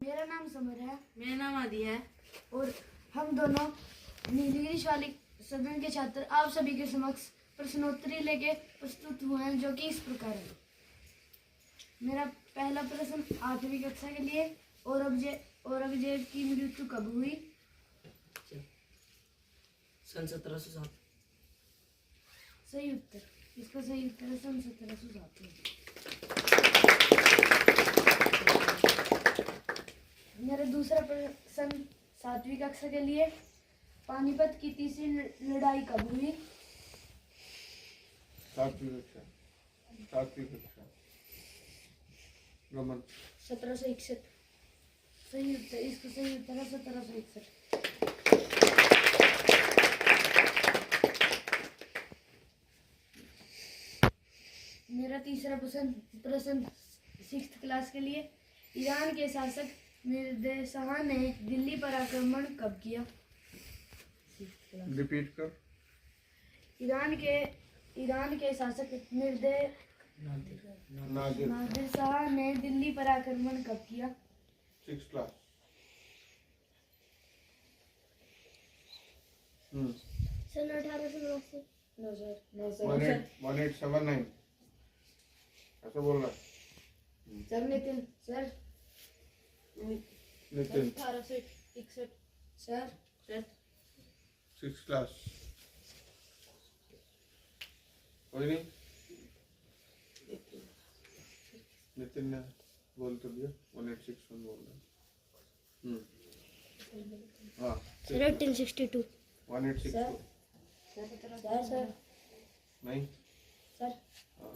मेरा नाम समर है। मेरा नाम आदि है। और हम दोनों नीलगिरी शालिक सदन के छात्र आप सभी के समक्ष प्रश्नोत्तरी लेके प्रस्तुत हुए हैं, जो कि इस प्रकार है। मेरा पहला प्रश्न 8वीं कक्षा के लिए, औरंगजेब की मृत्यु कब हुई? सन 1707। सही उत्तर। इसका सही उत्तर है सन 1707 में। मेरा दूसरा प्रश्न 7वीं कक्षा के लिए, पानीपत की तीसरी लड़ाई कब हुई? 7वीं कक्षा रमन 1761। सही उत्तर। इसका सही उत्तर है 1761। मेरा तीसरा प्रश्न 6th क्लास के लिए, ईरान के शासक मिर्ज़ा शाह ने दिल्ली पर आक्रमण कब किया? रिपीट कर। ईरान के शासक मिर्ज़ा नादिर शाह ने दिल्ली पर आक्रमण कब किया? 6th class. सन 1889। 1879 ऐसा बोल रहा है sir Nitin. Sir Nitin 1861। Sir 6th class. कोई नहीं, नितिन ने बोल तो दिया 1861 बोल रहा है। हाँ सर 1862। 1862 सर नहीं। सर हाँ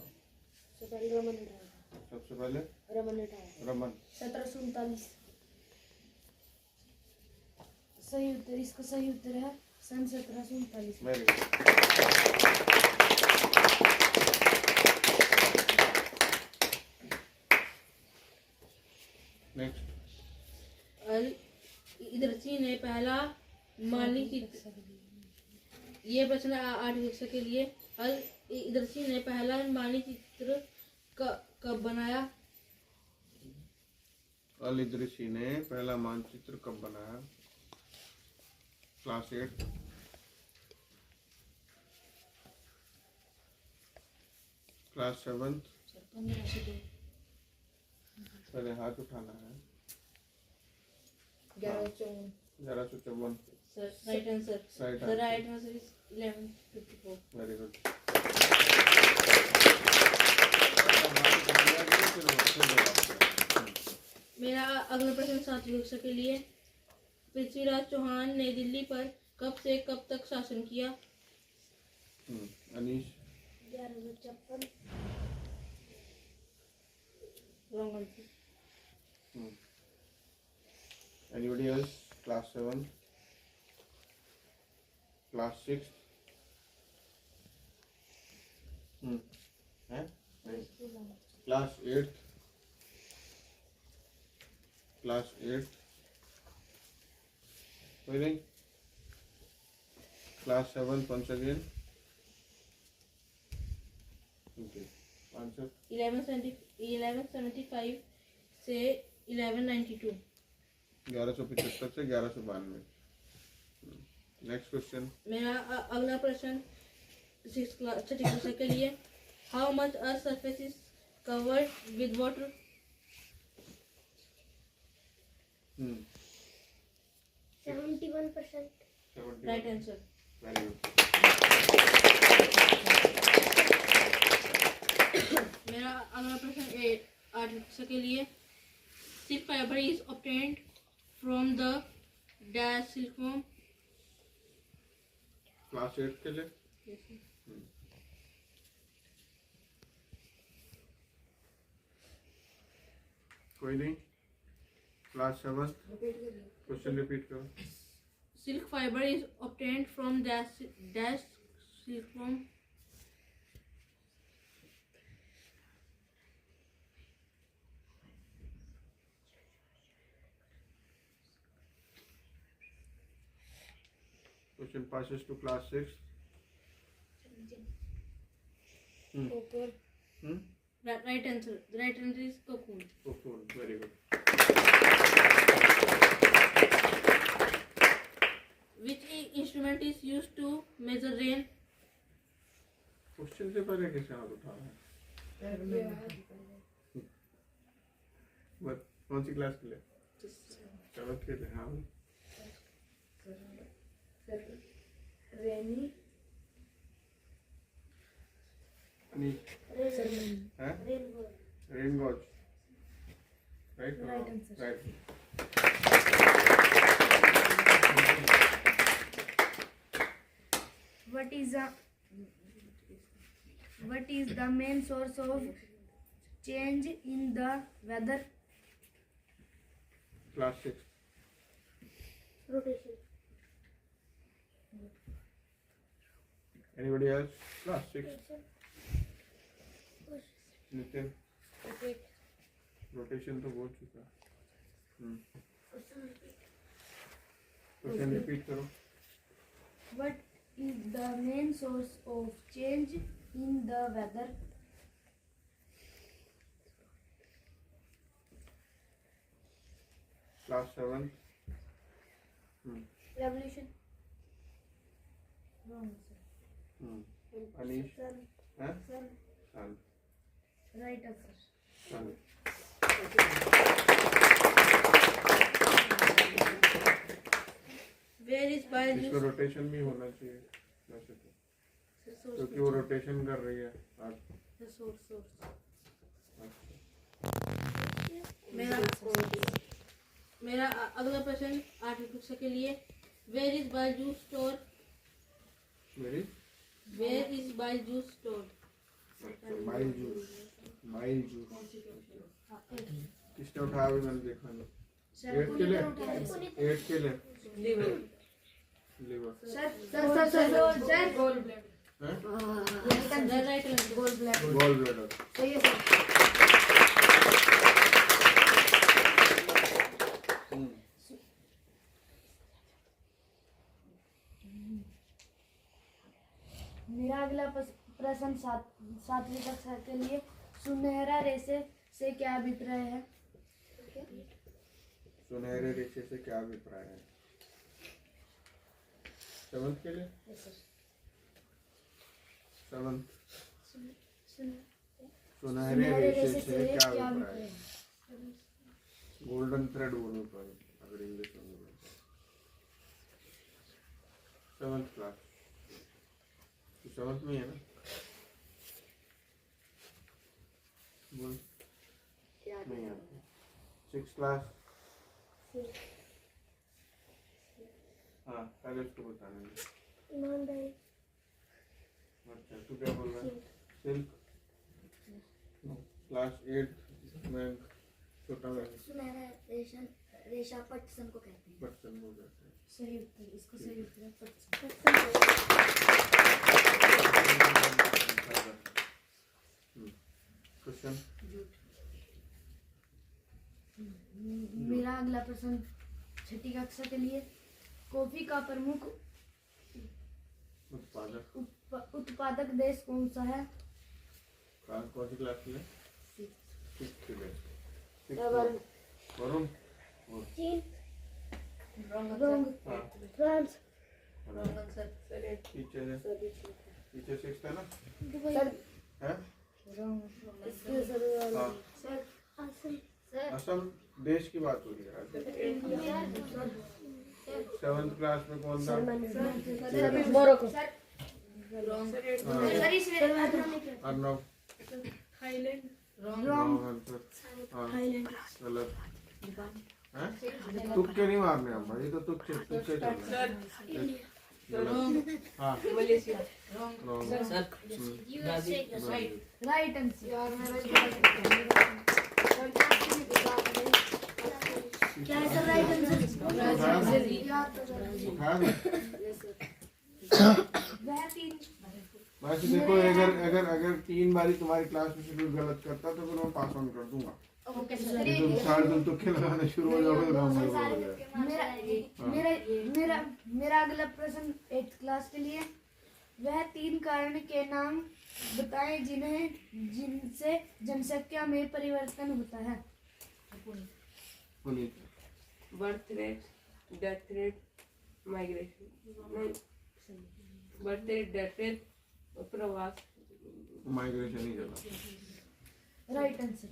सबसे पहले रमन उठाया। सबसे पहले रमन उठाया। रमन 1739। सही उत्तर। इसका सही उत्तर है सन 1739। Very good. नेक्स्ट। इदरसी ने पहला मानचित्र, ये प्रश्न 8वीं कक्षा के लिए। इदरसी ने पहला मानचित्र कब बनाया? अल इदरिसी ने पहला मानचित्र कब बनाया? क्लास 8। क्लास 7। पहले हाथ उठाना है। 1154। Sir right answer. Right sir right answer is 1154। Very good. मेरा अगला प्रश्न 7वीं कक्षा के लिए, पृथ्वीराज चौहान ने दिल्ली पर कब से कब तक शासन किया? Anish 1156। Wrong answer. Anybody else? Class 7, class 6. है? नहीं. Class 8, class 8. कोई नहीं. Class 7 once again. Okay. Answer. 1175 से 1192। 1175 से 1192। Next question. मेरा अगला प्रश्न 6th क्लास के लिए, how much earth surface is covered with water? 71%। Right answer. Very good. मेरा अगला प्रश्न 8वीं कक्षा के लिए, silk fibre is obtained from the dash silkworm? Class 8 के लिए। कोई नहीं। क्लास 7 क्वेश्चन रिपीट करो। Silk fibre is obtained from dash silkworm? Question passes to class 6. Right answer. The right answer is cocoon. Cocoon. Very good. Major rain. Question से पहले कैसे हाथ उठा रहा है? कौन सी क्लास के लिए? 7th के लिए। हाँ रेनी हैं? Rain gauge. Right Right answer. Right. what is the main source of change in the weather? Class 6। Rotation. Anybody else? Class 6। Nitin rotation तो बोल चुका। क्वेश्चन रिपीट करो। What is the main source of change in the weather? Class 7। Revolution. Wrong answer. Anish Sun. हैं? Sun. Sun. Right answer. Sun. Where is by इसको rotation भी होना चाहिए वैसे तो, क्योंकि वो रोटेशन कर रही है आज। मेरा अगला प्रश्न 8वीं कक्षा के लिए। Where is Byju store. मेरी वेयर इज बायजू स्टोर। माइल जूस। माइल जूस किसने उठाया अभी मैंने देखा नहीं। 8 के लिए। 8 के लिए लिवर। Sir. Gall bladder. सही है सर। मेरा अगला प्रश्न 7वीं कक्षा के लिए। सुनहरा रेशे से क्या अभिप्राय है? सुनहरे रेशे से क्या अभिप्राय है? 7th के लिए। 7th। सुनहरे रेशे से क्या अभिप्राय है? गोल्डन थ्रेड बोलो पर अगर इंग्लिश में बोलो। 7th class. 7th में है ना? बोल। नहीं आती। 6th class. हाँ पहले उसको बताना है। अच्छा तू क्या बोल रहा है? सिल्क। क्लास 8 में छोटा में सुनहरा रेशा पटसन को कहते हैं। बच्चन हो जाते हैं। सही उत्तर, इसको सही उत्तर है पटसन। क्वेश्चन। मेरा अगला प्रश्न 6ठी कक्षा के लिए। कॉफी का प्रमुख उत्पादक देश कौन सा है? कौन सी क्लास में? 6th के लिए। वरुण। चीन। फ्रांस। पीछे 6th है ना? हैं? असम देश की बात हो रही है। 7th क्लास में कौन था? Morocco. Arnav. Thailand. Wrong answer. गलत। हैं? तुक्के नहीं मारने हम भाई, तो तुक्के तुक्के चल रहे हैं। हाँ मलेशिया। रॉन्ग। Right answer. क्या है सर राइट आंसर? उठा दे। वह 3। वैसे देखो अगर 3 बारी तुम्हारी क्लास में से कोई गलत करता तो फिर मैं पास ऑन कर दूंगा। Okay sir. तुम 4 दिन तुक्के लगाने शुरू हो जाओगे तो काम नहीं होगा। मेरा अगला प्रश्न 8th क्लास के लिए। वह 3 कारण के नाम बताएं जिनसे जनसंख्या में परिवर्तन होता है। Puneet. Birth rate, death rate, migration. बढ़ते डरते प्रवास। माइग्रेशन ही चला। Right answer.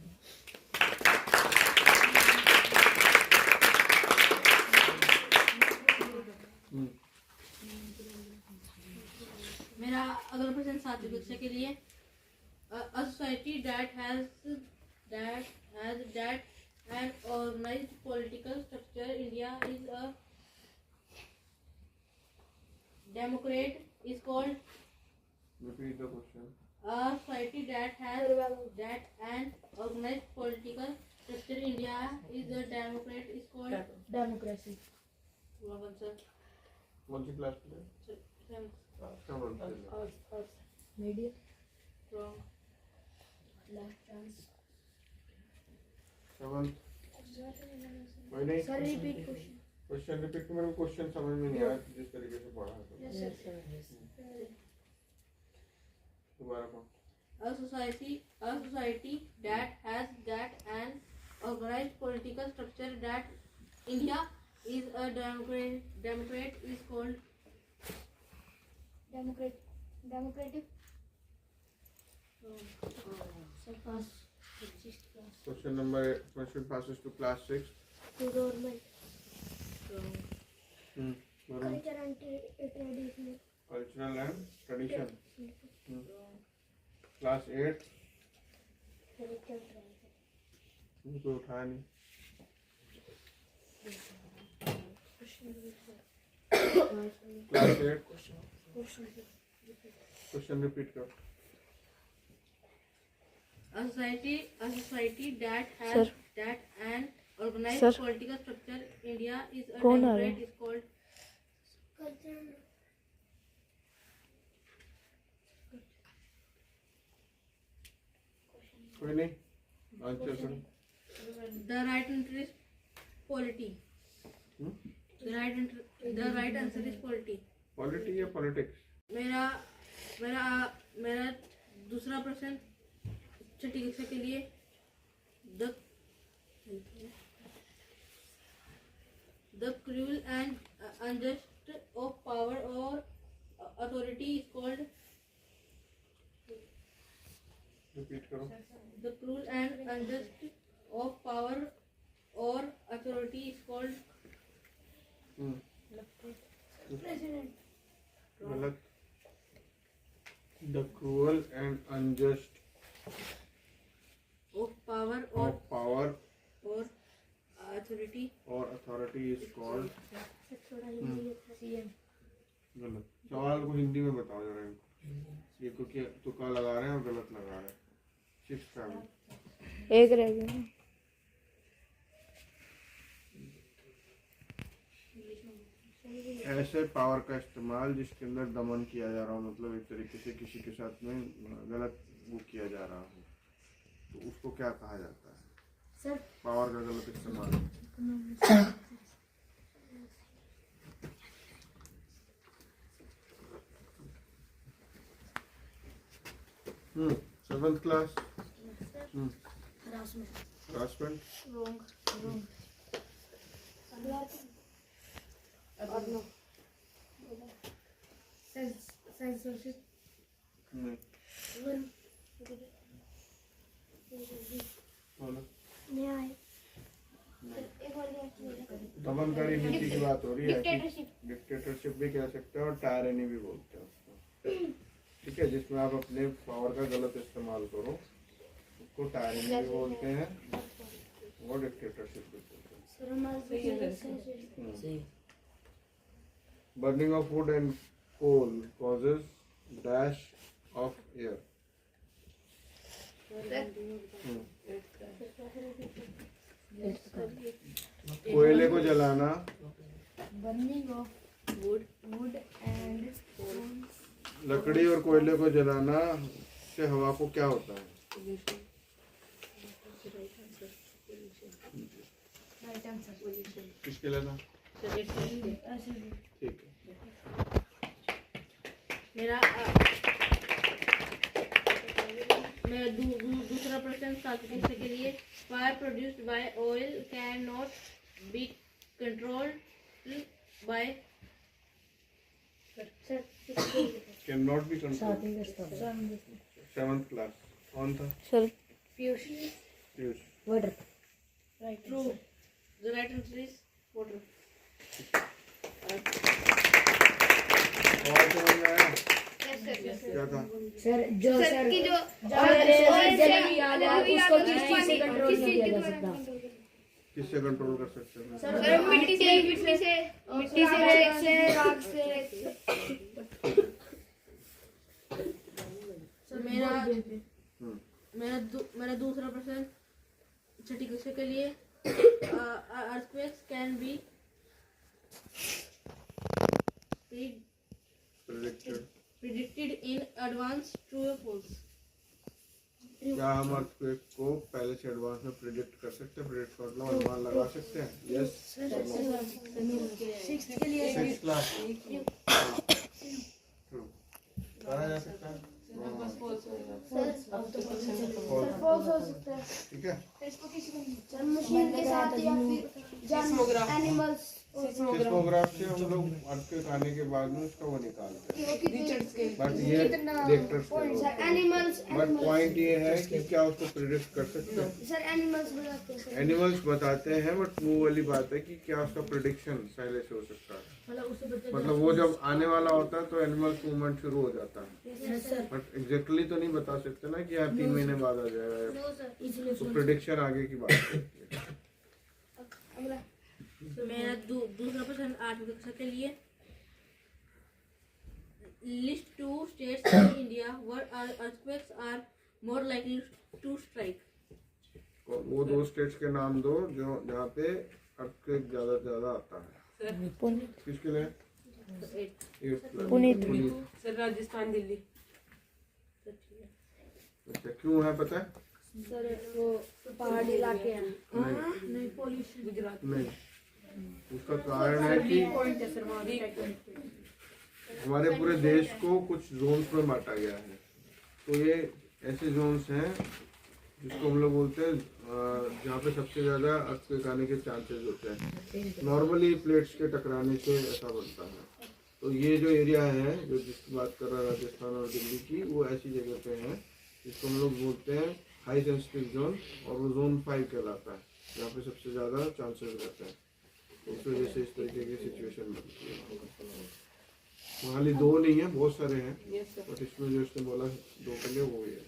मेरा अगला प्रश्न सातवीं कक्षा के लिए a society that has an organized political structure India is a democrat is called Repeat the question. a society that has an organized political structure India is a democrat is called democracy. wrong answer कौन सी class में? seventh media. wrong left answer. Seventh. कोई नहीं। Sir repeat question. Question repeat. मेरे को question समझ में नहीं आया जिस तरीके से पढ़ा है। Yes sir. दोबारा कौन? a society that has an organized political structure that India is a democrat is called democratic. Sir pass 25 class. Question number question passes to class 6. Government. Cultural and tradition. Class 8। कोई उठाया नहीं। Class 8 question repeat कर। a society that has an organized political structure India is a democrat is called कोई नहीं। Answer करो। the right answer is polity the right answer is polity polity या politics? मेरा दूसरा प्रश्न छठी कक्षा के लिए the cruel and unjust of power or authority is called repeat करो। the cruel and unjust of power or authority is called गलत। The cruel and unjust of power of power or authority और authority is called. CM. गलत। सवाल को हिंदी में बताओ जरा इनको। ये क्योंकि तुक्का लगा रहे हैं और गलत लगा रहे हैं। 6th family. एक रह गया। ऐसे पावर का इस्तेमाल जिसके अंदर दमन किया जा रहा हो, मतलब एक तरीके से किसी के साथ में गलत वो किया जा रहा हो, तो उसको क्या कहा जाता है? सर पावर का गलत इस्तेमाल। 7th class. हरासमेंट। सेंसरशिप। दमनकारी नीति की बात हो रही है। डिक्टेटरशिप भी कह सकते हैं और टायरनी भी बोलते हैं उसको। ठीक है, जिसमें आप अपने पावर का गलत इस्तेमाल करो उसको टायरनी भी बोलते हैं और डिक्टेटरशिप भी बोलते हैं। Burning of wood and coal causes dash of air. कोयले को जलाना। बर्निंग ऑफ वुड एंड लकड़ी और कोयले को जलाना से हवा को क्या होता है? Right answer. किसके लिए था? ठीक है। मेरा दूसरा प्रश्न सात्विक के लिए fire produced by oil can not be controlled by can not be control. 7th class कौन था? Sir Piyush Piyush. True the right answer is water. और समझ में आया क्या था? सर जो सर की जो जल भी याद है उसको किस चीज से कंट्रोल नहीं किया जा सकता? किससे कंट्रोल कर सकते हैं? सर मिट्टी से राख से सर मेरा हम्म, मेरा दूसरा प्रश्न छठी कक्षा के लिए earthquakes can be predicted predicted in advance, true or false? क्या हम अर्थक्वेक को पहले से एडवांस में प्रेडिक्ट कर सकते हैं? प्रेडिक्ट मतलब अनुमान लगा सकते हैं? यस। 6th के लिए 6th क्लास ट्रू करा जा सकता है। फॉल्स हो सकता है। ठीक है। सर मशीन के साथ या फिर जानवर एनिमल्स सिस्मोग्राफ से हम लोग अर्थक्वेक आने के बाद में उसका वो निकालते हैं, बट ये रिएक्टर्स एनिमल्स बट पॉइंट ये है कि क्या उसको प्रेडिक्ट कर सकते हैं? सर एनिमल्स बताते हैं सर। एनिमल्स बताते हैं, बट वो वाली बात है कि क्या उसका प्रेडिक्शन पहले से हो सकता है? मतलब वो जब आने वाला होता है तो एनिमल्स मूवमेंट शुरू हो जाता है, बट एग्जैक्टली तो नहीं बता सकते ना कि यार 3 महीने बाद आ जाएगा। तो प्रेडिक्शन आगे की बात है। अगला मेरा दूसरा प्रश्न 8वीं कक्षा के लिए list 2 states in India where earthquakes are more likely to strike. वो 2 स्टेट्स के नाम दो जो जहाँ पे अर्थक्वेक ज्यादा से ज्यादा आता है। किसके लिए? 8th पुनीत। सर राजस्थान दिल्ली। अच्छा क्यों है पता है? सर वो पहाड़ी इलाके हैं। नहीं गुजरात। नहीं, उसका कारण है कि हमारे पूरे देश को कुछ जोन्स में बांटा गया है। तो ये ऐसे जोन्स हैं जिसको हम लोग बोलते हैं जहाँ पे सबसे ज़्यादा अर्थक्वेक आने के चांसेस होते हैं। नॉर्मली प्लेट्स के टकराने से ऐसा बनता है। तो ये जो एरिया है जो जिसकी बात कर रहा है राजस्थान और दिल्ली की, वो ऐसी जगह पे है जिसको हम लोग बोलते हैं हाई सेंसिटिव जोन, और वो जोन 5 कहलाता है, जहाँ पे सबसे ज़्यादा चांसेस रहते हैं। इस वजह से इस तरीके की सिचुएशन बनती है। खाली 2 नहीं है, बहुत सारे हैं, बट इसमें जो इसने बोला 2 के लिए वो ही है।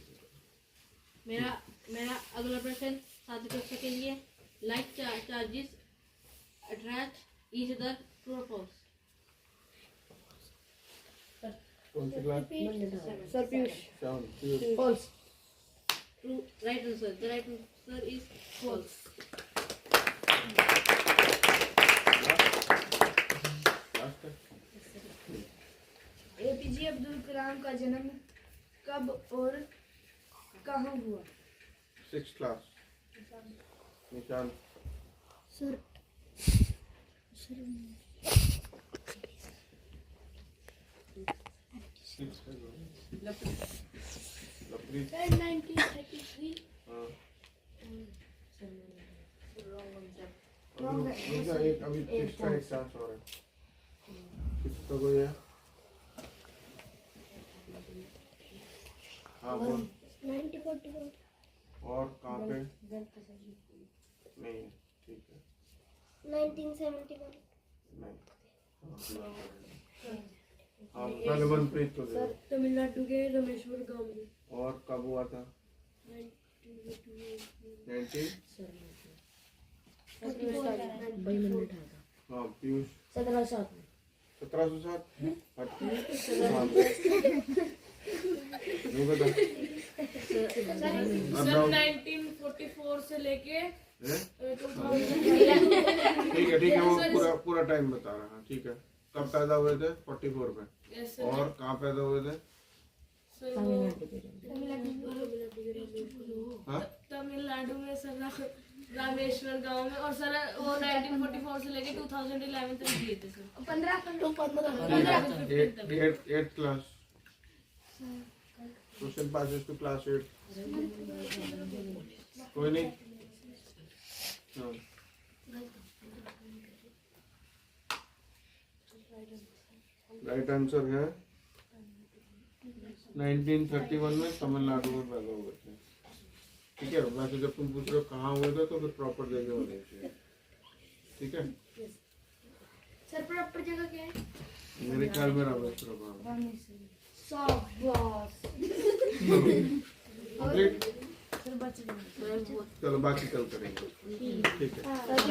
मेरा अगला प्रश्न 7वीं कक्षा के लिए like charges attract each other, true और फॉल्स? कौन सी class? Sir Piyush Piyush. False. True, right answer. The right answer is false. APJ Abdul Kalam का जन्म कब और कहाँ हुआ? 6th class. निशान। सर लपरी। 1933 हाँ। एक अभी 6th का एक चांस और है। किसका कोई है? हाँ बोल। 1944 और कहाँ पे? नहीं है, ठीक है। 1971 नहीं। हाँ पहले मनप्रीत को दे दो। तमिलनाडु के रमेश्वर गांव में। और कब हुआ था? 19? हाँ पीयूष। 1707 में। 1707? नहीं पता। सर 1944 से लेके ठीक है वो पूरा टाइम बता रहा है। ठीक है, कब पैदा हुए थे? 44 में। और कहाँ पैदा हुए थे? हाँ? तमिलनाडु में सर रामेश्वर गांव में। और सर वो 1944 से लेके 2011 तक दिए थे sir. 8th class. Question passes to class 8। कोई नहीं। हाँ राइट आंसर है 1931 में तमिलनाडु में पैदा हुए थे। ठीक है, वैसे जब तुम पूछ रहे हो कहाँ हुए थे तो फिर प्रॉपर जगह होनी चाहिए। ठीक है, सर प्रॉपर जगह क्या है? मेरे ख्याल में रामेश्वरम। शाबाश। कंप्लीट। सर बच गए। चलो बाकी कल करेंगे। ठीक है।